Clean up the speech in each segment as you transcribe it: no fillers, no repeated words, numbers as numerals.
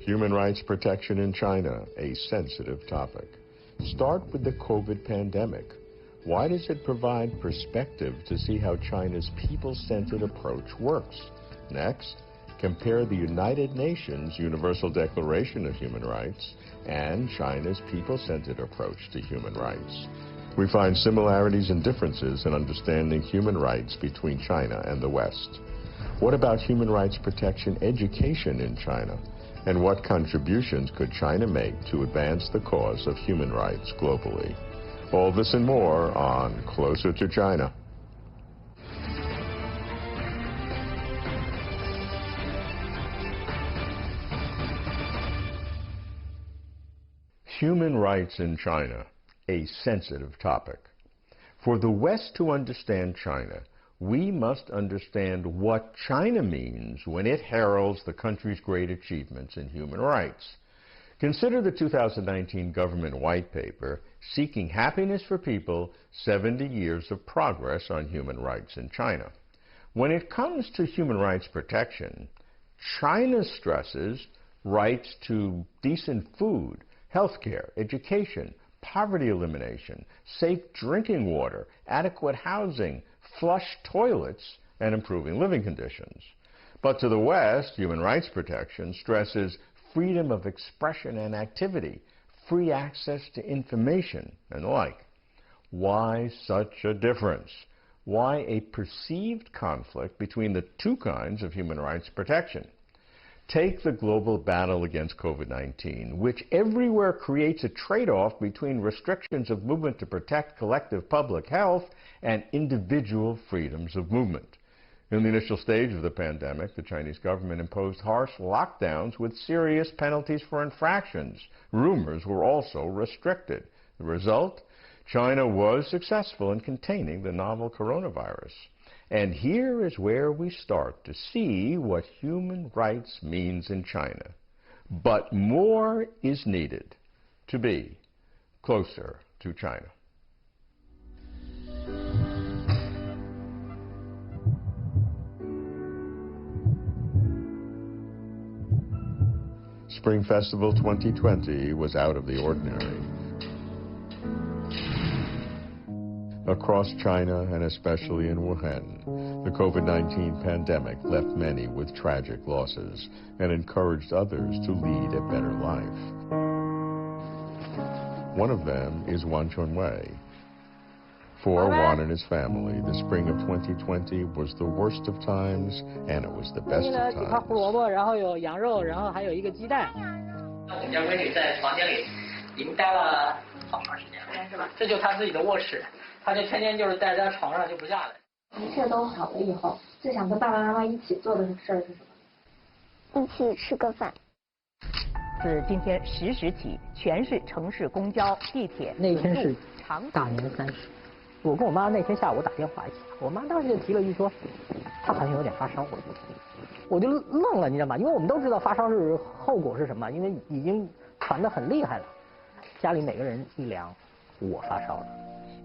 Human rights protection in China, a sensitive topic. Start with the COVID pandemic. Why does it provide perspective to see how China's people-centered approach works? Next, compare the United Nations Universal Declaration of Human Rights and China's people-centered approach to human rights. We find similarities and differences in understanding human rights between China and the West. What about human rights protection education in China? And what contributions could China make to advance the cause of human rights globally? All this and more on Closer to China. Human rights in China, a sensitive topic. For the West to understand China, we must understand what China means when it heralds the country's great achievements in human rights. Consider the 2019 government white paper, Seeking Happiness for People, 70 Years of Progress on Human Rights in China. When it comes to human rights protection, China stresses rights to decent food, healthcare, education, poverty elimination, safe drinking water, adequate housing, flush toilets, and improving living conditions. But to the West, human rights protection stresses freedom of expression and activity, free access to information, and the like. Why such a difference? Why a perceived conflict between the two kinds of human rights protection? Take the global battle against COVID-19, which everywhere creates a trade-off between restrictions of movement to protect collective public health and individual freedoms of movement. In the initial stage of the pandemic, the Chinese government imposed harsh lockdowns with serious penalties for infractions. Rumors were also restricted. The result? China was successful in containing the novel coronavirus. And here is where we start to see what human rights means in China. But more is needed to be closer to China. Spring Festival 2020 was out of the ordinary. Across China, and especially in Wuhan, the COVID-19 pandemic left many with tragic losses and encouraged others to lead a better life. One of them is Wan Chunwei. For Wan and his family, the spring of 2020 was the worst of times, and it was the best of times. 胡萝卜，然后有羊肉，然后还有一个鸡蛋。我们家闺女在房间里已经待了好长时间了，是吧？这就是她自己的卧室。 他就天天就是待在床上就不下来。一切都好了以后，最想跟爸爸妈妈一起做的事儿是什么？一起吃个饭。自今天10时起，全市城市公交、地铁那天是大年30，我跟我妈那天下午打电话一起，我妈当时就提了一句说，她好像有点发烧，我就愣了，你知道吗？因为我们都知道发烧是后果是什么，因为已经传得很厉害了。家里每个人一量，我发烧了。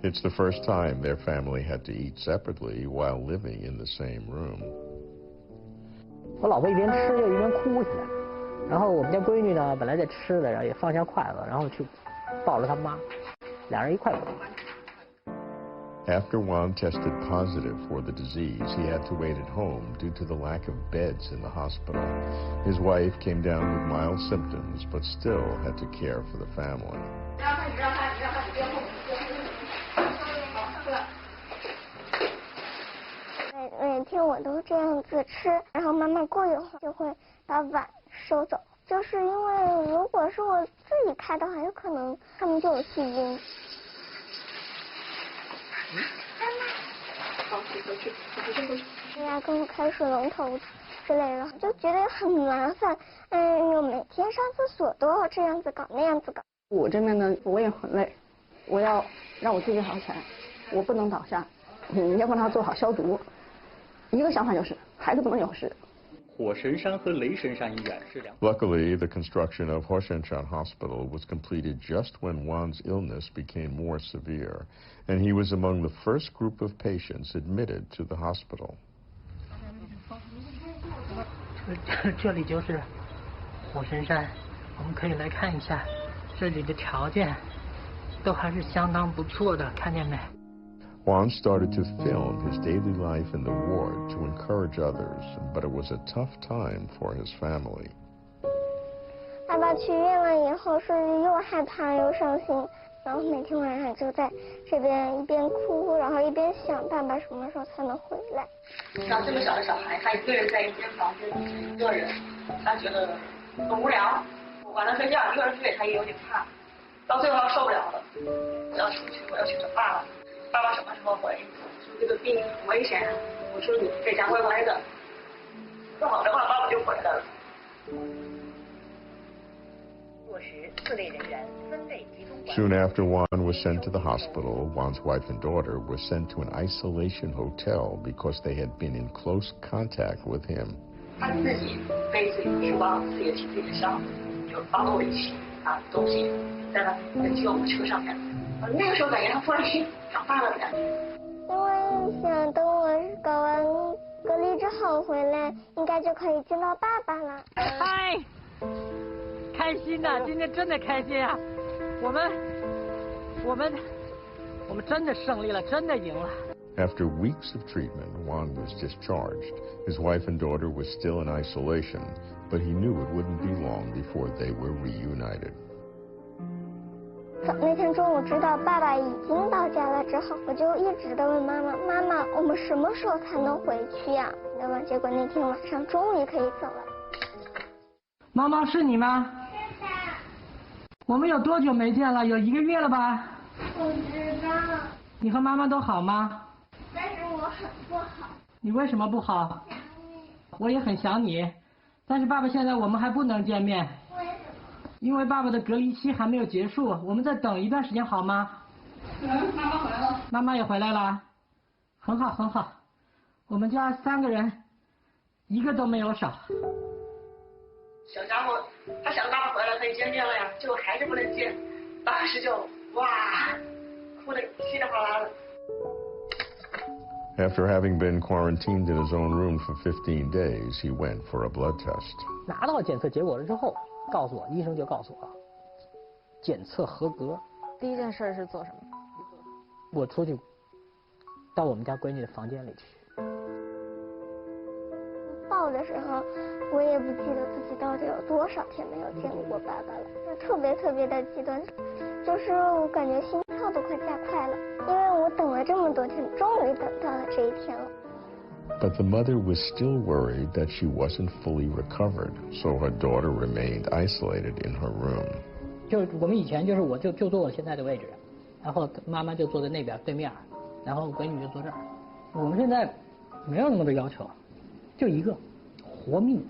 It's the first time their family had to eat separately while living in the same room. 我老婆一边吃就一边哭起来，然后我们家闺女呢，本来在吃的，然后也放下筷子，然后去抱着她妈，俩人一块哭。 After Wan tested positive for the disease, he had to wait at home due to the lack of beds in the hospital. His wife came down with mild symptoms, but still had to care for the family. 每天我都这样子吃，然后妈妈过一会儿就会把碗收走。就是因为如果是我自己开的话，有可能他们就有细菌。人家跟我开水龙头之类的，就觉得很麻烦。我每天上厕所都要这样子搞那样子搞。我这边呢，我也很累，我要让我自己好起来，我不能倒下，要帮他做好消毒。一个想法就是，孩子不能有事。 Luckily, the construction of Hoshanshan Hospital was completed just when Wan's illness became more severe, and he was among the first group of patients admitted to the hospital. 这里就是火神山，我们可以来看一下，这里的条件都还是相当不错的，看见没？ Juan started to film his daily life in the ward to encourage others, but it was a tough time for his family. 爸爸去医院了以后，是又害怕又伤心，然后每天晚上就在这边一边哭，然后一边想爸爸什么时候才能回来。像这么小的小孩，他一个人在一间房间里一个人，他觉得很无聊。晚上睡觉一个人睡，他也有点怕。到最后他受不了了，我要出去，我要去找爸爸。爸爸什么时候回？说这个病很危险，我说你在家乖乖的。说好的话，爸爸就回来了。落实4类人员分类集中管理。 Soon after Juan was sent to the hospital, Juan's wife and daughter were sent to an isolation hotel because they had been in close contact with him. 他自己背自己的书包，自己提自己的箱子，就抱到我一起，东西在那登机我们车上面。那个时候感觉他突然间长大了的感觉。因为想等我搞完隔离之后回来，应该就可以见到爸爸了。嗨，开心呐！今天真的开心啊！我们真的胜利了，真的赢了。 After weeks of treatment, Juan was discharged. His wife and daughter were still in isolation, but he knew it wouldn't be long before they were reunited. 那天中午知道爸爸已经到家了之后，我就一直的问妈妈：“妈妈，我们什么时候才能回去呀？”对吧？结果那天晚上终于可以走了。毛毛是你吗？是的。我们有多久没见了？有1个月了吧？我知道。你和妈妈都好吗？但是我很不好。你为什么不好？想你。我也很想你，但是爸爸现在我们还不能见面。 为什么？因为爸爸的隔离期还没有结束，我们再等一段时间好吗？妈妈回来了。妈妈也回来了，很好很好。我们家3个人，一个都没有少。小家伙，他想爸爸回来可以见面了呀，结果还是不能见，当时就哇，哭得稀里哗啦的。 After having been quarantined in his own room for 15 days, he went for a blood test. 拿到检测结果了之后，医生就告诉我，检测合格。第一件事是做什么？我出去到我们家闺女的房间里去。抱的时候，我也不记得自己到底有多少天没有见过爸爸了，就特别的激动，就是我感觉心跳都快加快了，因为我等了这么多天，终于等到了这一天了。 But the mother was still worried that she wasn't fully recovered, so her daughter remained isolated in her room. 就我们以前就是我就坐我现在的位置，然后妈妈就坐在那边对面，然后闺女就坐这儿。我们现在没有那么多要求，就一个活命。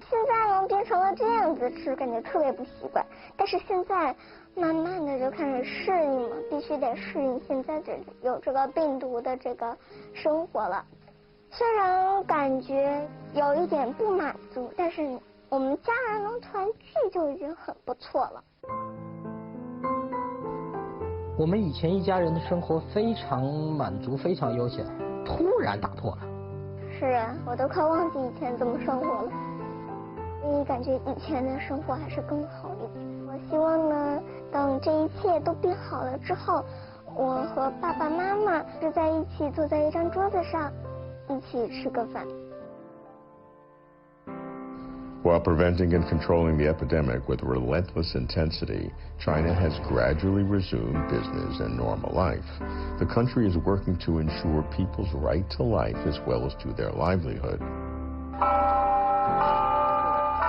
现在呢变成了这样子吃，感觉特别不习惯。但是现在慢慢的就开始适应了，必须得适应现在有这个病毒的这个生活了。虽然感觉有一点不满足，但是我们家人能团聚就已经很不错了。我们以前一家人的生活非常满足，非常悠闲，突然打破了。是啊，我都快忘记以前怎么生活了，因为感觉以前的生活还是更好一点。我希望呢，等这一切都变好了之后，我和爸爸妈妈是在一起坐在一张桌子上，一起吃个饭。 While preventing and controlling the epidemic with relentless intensity, China has gradually resumed business and normal life. The country is working to ensure people's right to life as well as to their livelihood.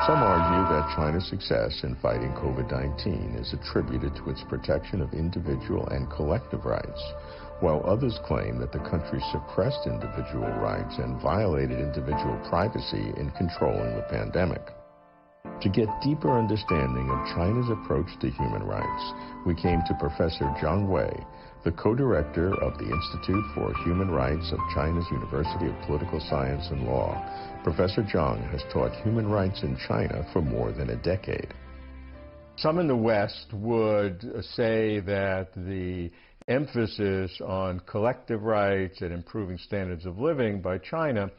Some argue that China's success in fighting COVID-19 is attributed to its protection of individual and collective rights, while others claim that the country suppressed individual rights and violated individual privacy in controlling the pandemic. To get deeper understanding of China's approach to human rights, we came to Professor Zhang Wei, the co-director of the Institute for Human Rights of China's University of Political Science and Law. Professor Zhang has taught human rights in China for more than a decade. Some in the West would say that the emphasis on collective rights and improving standards of living by China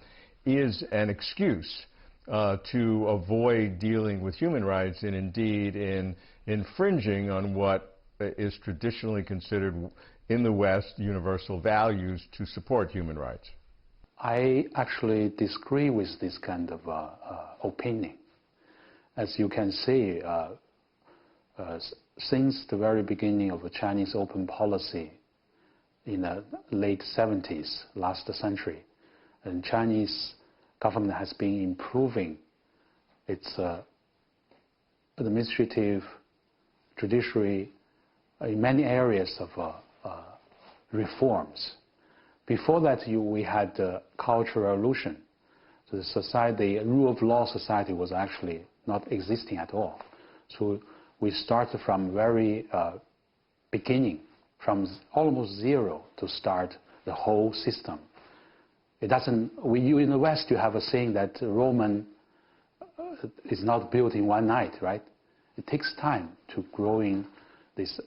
is an excuse to avoid dealing with human rights and indeed in infringing on what is traditionally considered in the West universal values to support human rights? I actually disagree with this kind of opinion. As you can see, since the very beginning of the Chinese open policy in the late 70s, last century, and Chinese government has been improving its administrative, judiciary, in many areas of reforms. Before that, we had the Cultural Revolution. So the society, rule of law society was actually not existing at all. So we started from very beginning, from almost zero to start the whole system. It doesn't, in the West, you have a saying that Roman is not built in one night, right? It takes time to growing this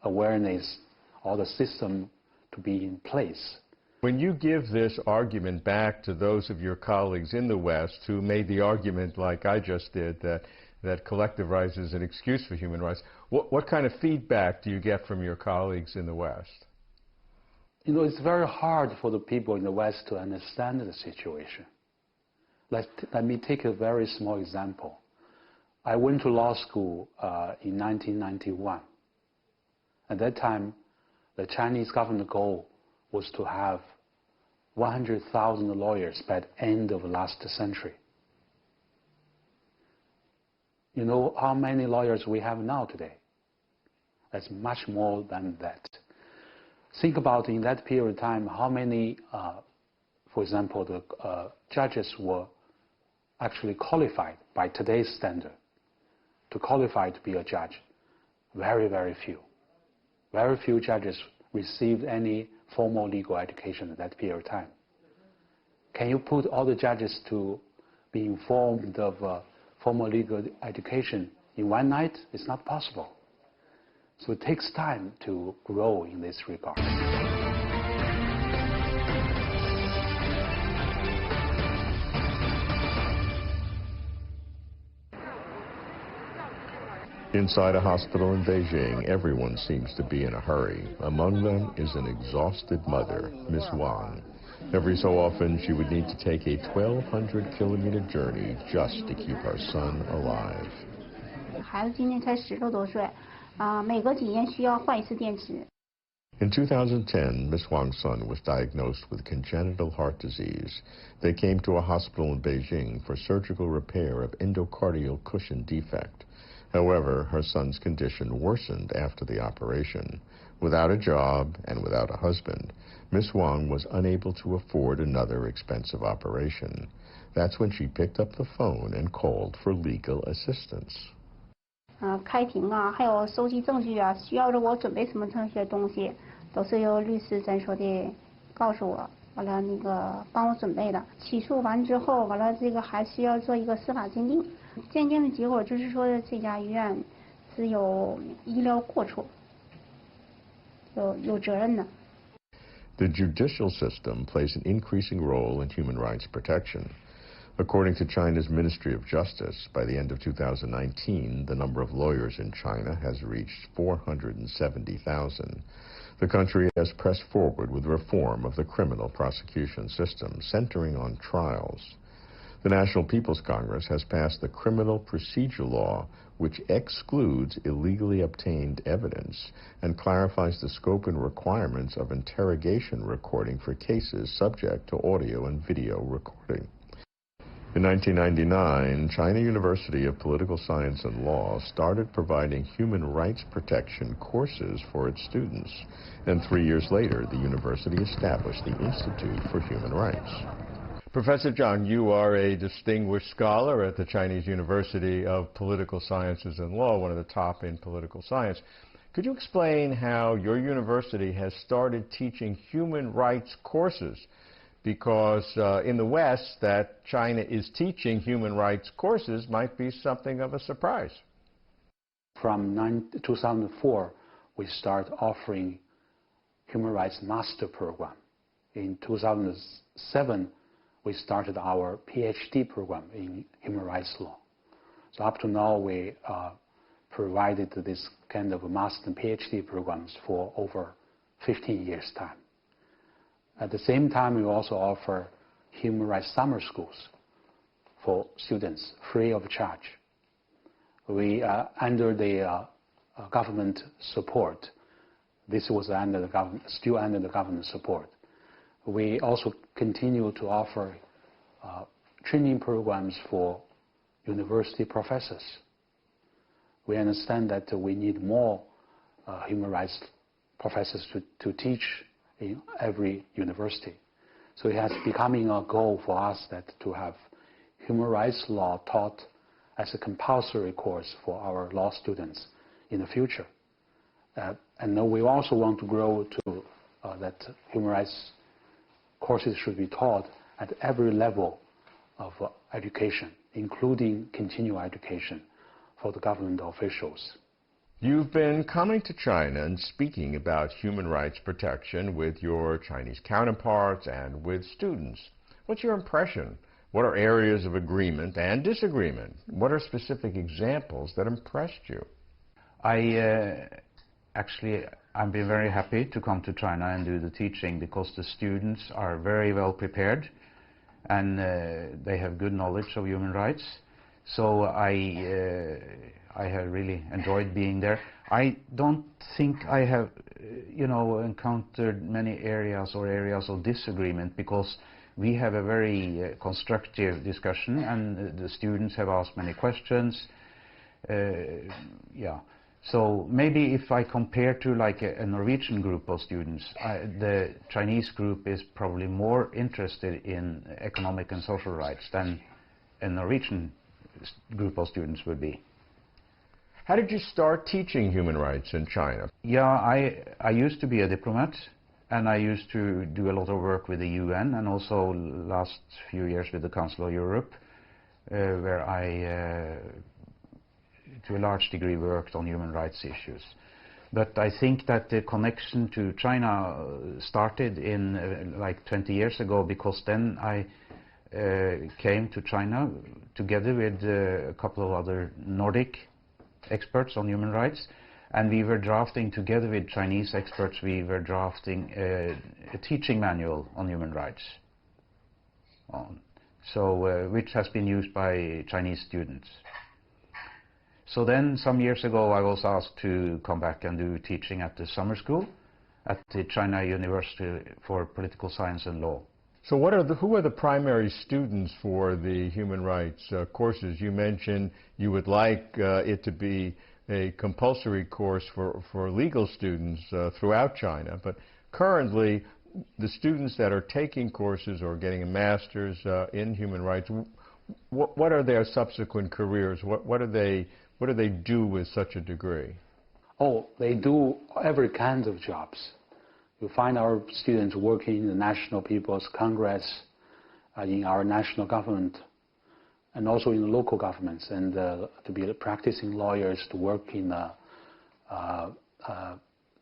awareness, all the system to be in place. When you give this argument back to those of your colleagues in the West who made the argument like I just did, that collective rights is an excuse for human rights, what kind of feedback do you get from your colleagues in the West? You know, it's very hard for the people in the West to understand the situation. Let me take a very small example. I went to law school in 1991. At that time, the Chinese government goal was to have 100,000 lawyers by the end of last century. You know how many lawyers we have now today? That's much more than that. Think about in that period of time how many, for example, the judges were actually qualified by today's standard to qualify to be a judge. Very, very few. Very few judges received any formal legal education at that period of time. Can you put all the judges to be informed of formal legal education in one night? It's not possible. So it takes time to grow in this regard. Inside a hospital in Beijing, everyone seems to be in a hurry. Among them is an exhausted mother, Miss Wang. Every so often, she would need to take a 1,200-kilometer journey just to keep her son alive. 孩子今年才10多岁，每隔几年需要换一次电池。 In 2010, Miss Wang's son was diagnosed with congenital heart disease. They came to a hospital in Beijing for surgical repair of endocardial cushion defect. However, her son's condition worsened after the operation. Without a job and without a husband, Miss Wang was unable to afford another expensive operation. That's when she picked up the phone and called for legal assistance. 开庭啊，还有收集证据啊，需要我准备什么这些东西，都是由律师诊所的告诉我，完了那个帮我准备的。起诉完之后，完了这个还需要做一个司法鉴定，鉴定的结果就是说这家医院是有医疗过错，有责任的。 The judicial system plays an increasing role in human rights protection. According to China's Ministry of Justice, by the end of 2019, the number of lawyers in China has reached 470,000. The country has pressed forward with reform of the criminal prosecution system, centering on trials. The National People's Congress has passed the Criminal Procedure Law, which excludes illegally obtained evidence and clarifies the scope and requirements of interrogation recording for cases subject to audio and video recording. In 1999, China University of Political Science and Law started providing human rights protection courses for its students. And 3 years later, the university established the Institute for Human Rights. Professor Zhang, you are a distinguished scholar at the Chinese University of Political Sciences and Law, one of the top in political science. Could you explain how your university has started teaching human rights courses? Because in the West, that China is teaching human rights courses might be something of a surprise. From 2004, we start offering human rights master program. In 2007, we started our PhD program in human rights law. So up to now, we provided this kind of master and PhD programs for over 15 years' time. At the same time, we also offer human rights summer schools for students, free of charge. We under the government support. This was under the government, still under the government support. We also continue to offer training programs for university professors. We understand that we need more human rights professors to teach in every university. So it has becoming a goal for us that to have human rights law taught as a compulsory course for our law students in the future. And then we also want to grow to that human rights courses should be taught at every level of education, including continuing education for the government officials. You've been coming to China and speaking about human rights protection with your Chinese counterparts and with students. What's your impression? What are areas of agreement and disagreement? What are specific examples that impressed you? I've been very happy to come to China and do the teaching because the students are very well prepared and they have good knowledge of human rights. So I have really enjoyed being there. I don't think I have, encountered many areas of disagreement because we have a very constructive discussion and the students have asked many questions. So maybe if I compare to like a Norwegian group of students, the Chinese group is probably more interested in economic and social rights than a Norwegian group of students would be. How did you start teaching human rights in China? Yeah, I used to be a diplomat and I used to do a lot of work with the UN and also last few years with the Council of Europe, where I to a large degree worked on human rights issues. But I think that the connection to China started in like 20 years ago because then I came to China together with a couple of other Nordic experts on human rights, and we were drafting together with Chinese experts, we were drafting a teaching manual on human rights, which has been used by Chinese students. So then some years ago I was asked to come back and do teaching at the summer school at the China University for Political Science and Law. So who are the primary students for the human rights courses? You mentioned you would like it to be a compulsory course for legal students throughout China, but currently the students that are taking courses or getting a master's in human rights, what are their subsequent careers? What do they do with such a degree? Oh, they do every kind of jobs. You find our students working in the National People's Congress, in our national government, and also in the local governments, and to be practicing lawyers, to work in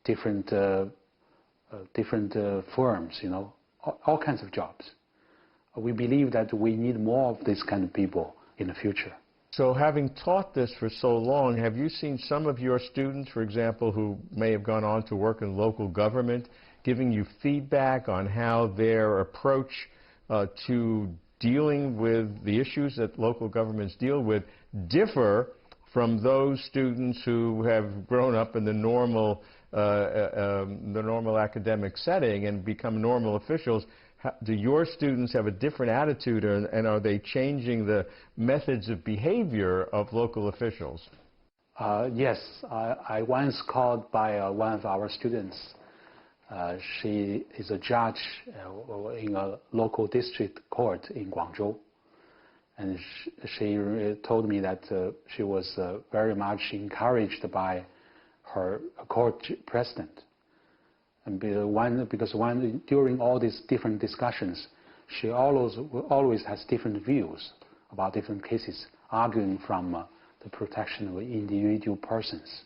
different firms, all kinds of jobs. We believe that we need more of this kind of people in the future. So having taught this for so long, have you seen some of your students, for example, who may have gone on to work in local government, giving you feedback on how their approach to dealing with the issues that local governments deal with differ from those students who have grown up in the normal academic setting and become normal officials? Do your students have a different attitude, and are they changing the methods of behavior of local officials? Yes, I once called by one of our students. She is a judge in a local district court in Guangzhou, and she told me that she was very much encouraged by her court president. And because during all these different discussions, she always has different views about different cases, arguing from the protection of individual persons.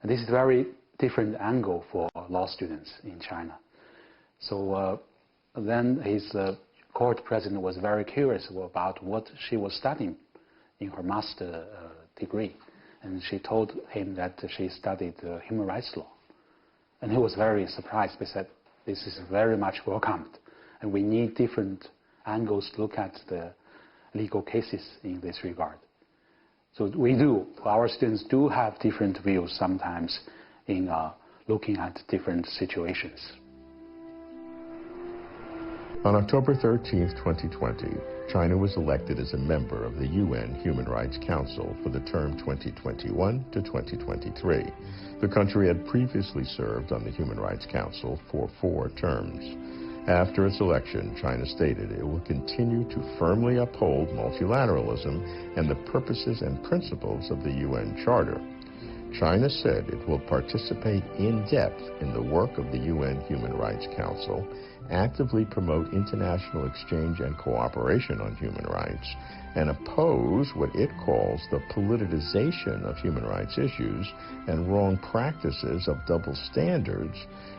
And this is a very different angle for law students in China. So then his court president was very curious about what she was studying in her master degree. And she told him that she studied human rights law. And he was very surprised. He said, this is very much welcomed. And we need different angles to look at the legal cases in this regard. So our students do have different views sometimes in looking at different situations. On October 13, 2020, China was elected as a member of the UN Human Rights Council for the term 2021 to 2023. The country had previously served on the Human Rights Council for 4 terms. After its election, China stated it will continue to firmly uphold multilateralism and the purposes and principles of the UN Charter. China said it will participate in depth in the work of the UN Human Rights Council, actively promote international exchange and cooperation on human rights, and oppose what it calls the politicization of human rights issues and wrong practices of double standards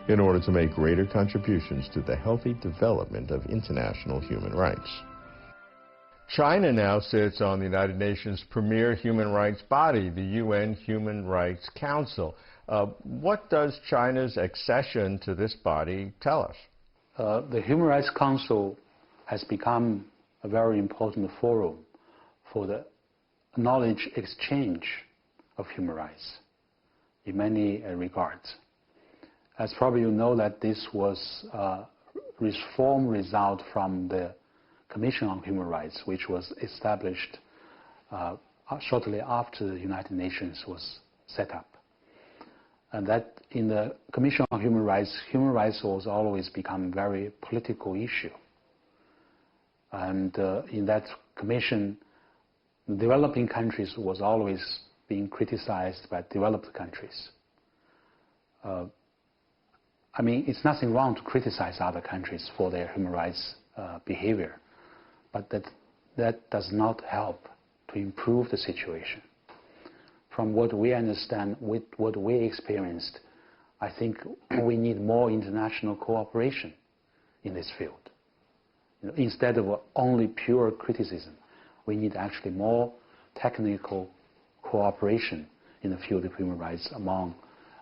in order to make greater contributions to the healthy development of international human rights. China now sits on the United Nations' premier human rights body, the UN Human Rights Council. What does China's accession to this body tell us? The Human Rights Council has become a very important forum for the knowledge exchange of human rights in many regards. As probably you know that this was a reform result from the Commission on Human Rights, which was established shortly after the United Nations was set up. And that in the Commission on Human Rights was always become a very political issue. And in that commission, developing countries was always being criticized by developed countries. I mean, it's nothing wrong to criticize other countries for their human rights behavior, but that does not help to improve the situation. From what we understand, with what we experienced, I think we need more international cooperation in this field. You know, instead of only pure criticism, we need actually more technical cooperation in the field of human rights among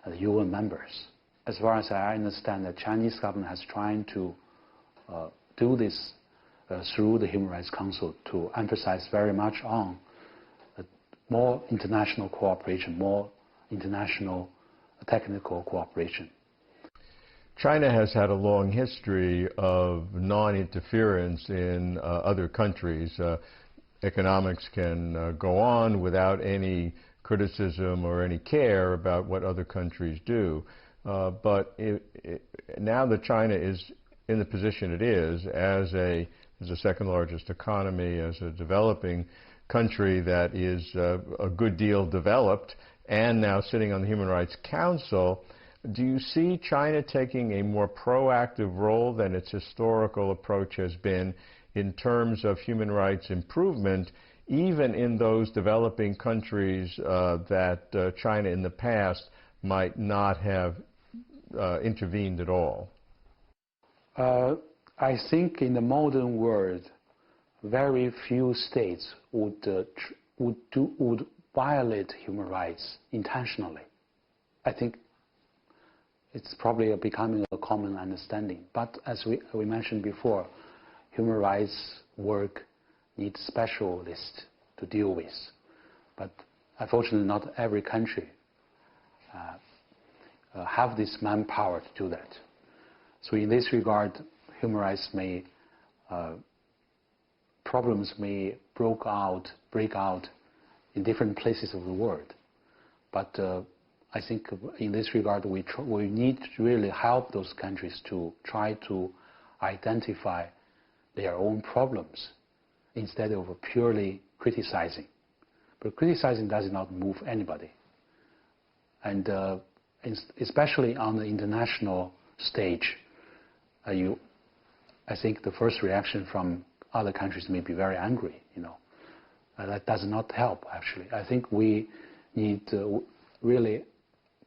the UN members. As far as I understand, the Chinese government has tried to do this through the Human Rights Council to emphasize very much on more international cooperation, more international technical cooperation. China has had a long history of non-interference in other countries. Economics can go on without any criticism or any care about what other countries do. But now that China is in the position it is, as the second largest economy, as a developing country that is a good deal developed, and now sitting on the Human Rights Council, do you see China taking a more proactive role than its historical approach has been in terms of human rights improvement, even in those developing countries that China in the past might not have intervened at all? I think in the modern world, very few states would violate human rights intentionally. I think it's probably becoming a common understanding. But as we mentioned before, human rights work needs specialists to deal with. But unfortunately, not every country have this manpower to do that. So in this regard, human rights problems may break out in different places of the world. But I think in this regard, we need to really help those countries to try to identify their own problems instead of purely criticizing. But criticizing does not move anybody. And especially on the international stage, I think the first reaction from other countries may be very angry, you know. That does not help, actually. I think we need to really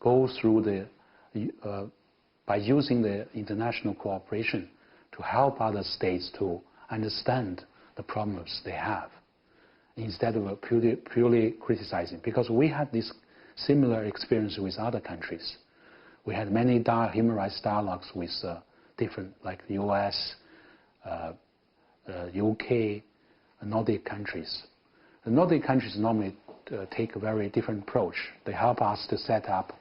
go through by using the international cooperation to help other states to understand the problems they have, instead of purely criticizing. Because we had this similar experience with other countries. We had many human rights dialogues with different, like the US, UK, Nordic countries. The Nordic countries normally take a very different approach. They help us to set up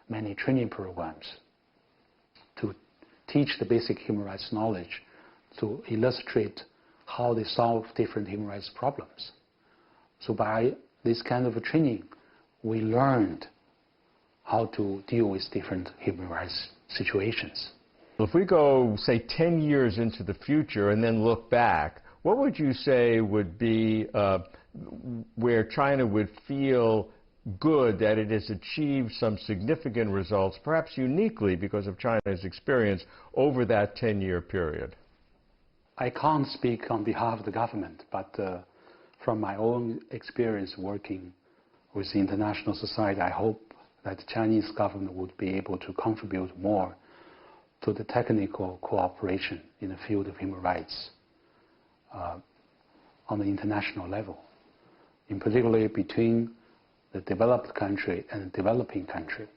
many training programs to teach the basic human rights knowledge, to illustrate how they solve different human rights problems. So by this kind of a training, we learned how to deal with different human rights situations. If we go, say, 10 years into the future and then look back, what would you say would be where China would feel good that it has achieved some significant results, perhaps uniquely because of China's experience over that 10-year period? I can't speak on behalf of the government, but from my own experience working with the international society, I hope that the Chinese government would be able to contribute more to the technical cooperation in the field of human rights on the international level, in particular between the developed country and the developing country.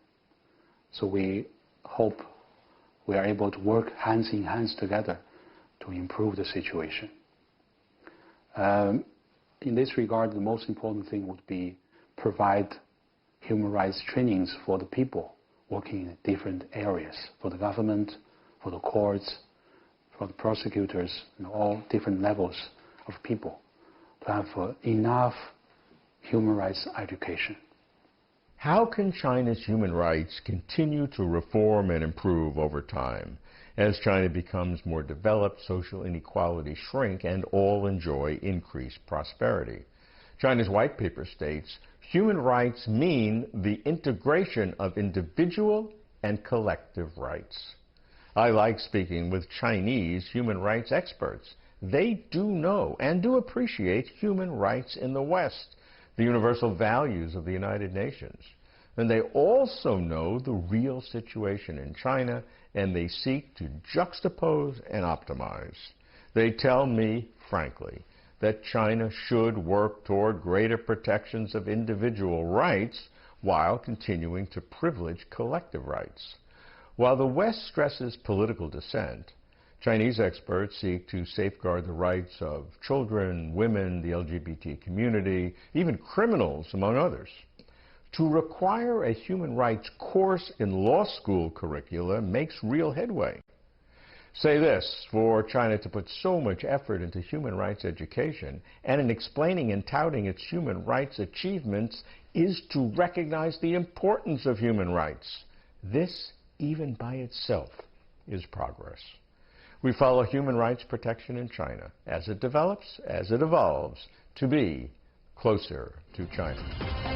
So we hope we are able to work hands in hands together to improve the situation. In this regard, the most important thing would be provide human rights trainings for the people working in different areas, for the government, for the courts, for the prosecutors, and all different levels of people, to have enough human rights education. How can China's human rights continue to reform and improve over time? As China becomes more developed, social inequalities shrink and all enjoy increased prosperity. China's white paper states, human rights mean the integration of individual and collective rights. I like speaking with Chinese human rights experts. They do know and do appreciate human rights in the West, the universal values of the United Nations. And they also know the real situation in China, and they seek to juxtapose and optimize. They tell me, frankly, that China should work toward greater protections of individual rights while continuing to privilege collective rights. While the West stresses political dissent, Chinese experts seek to safeguard the rights of children, women, the LGBT community, even criminals, among others. To require a human rights course in law school curricula makes real headway. Say this, for China to put so much effort into human rights education and in explaining and touting its human rights achievements is to recognize the importance of human rights. This, even by itself, is progress. We follow human rights protection in China as it develops, as it evolves, to be closer to China.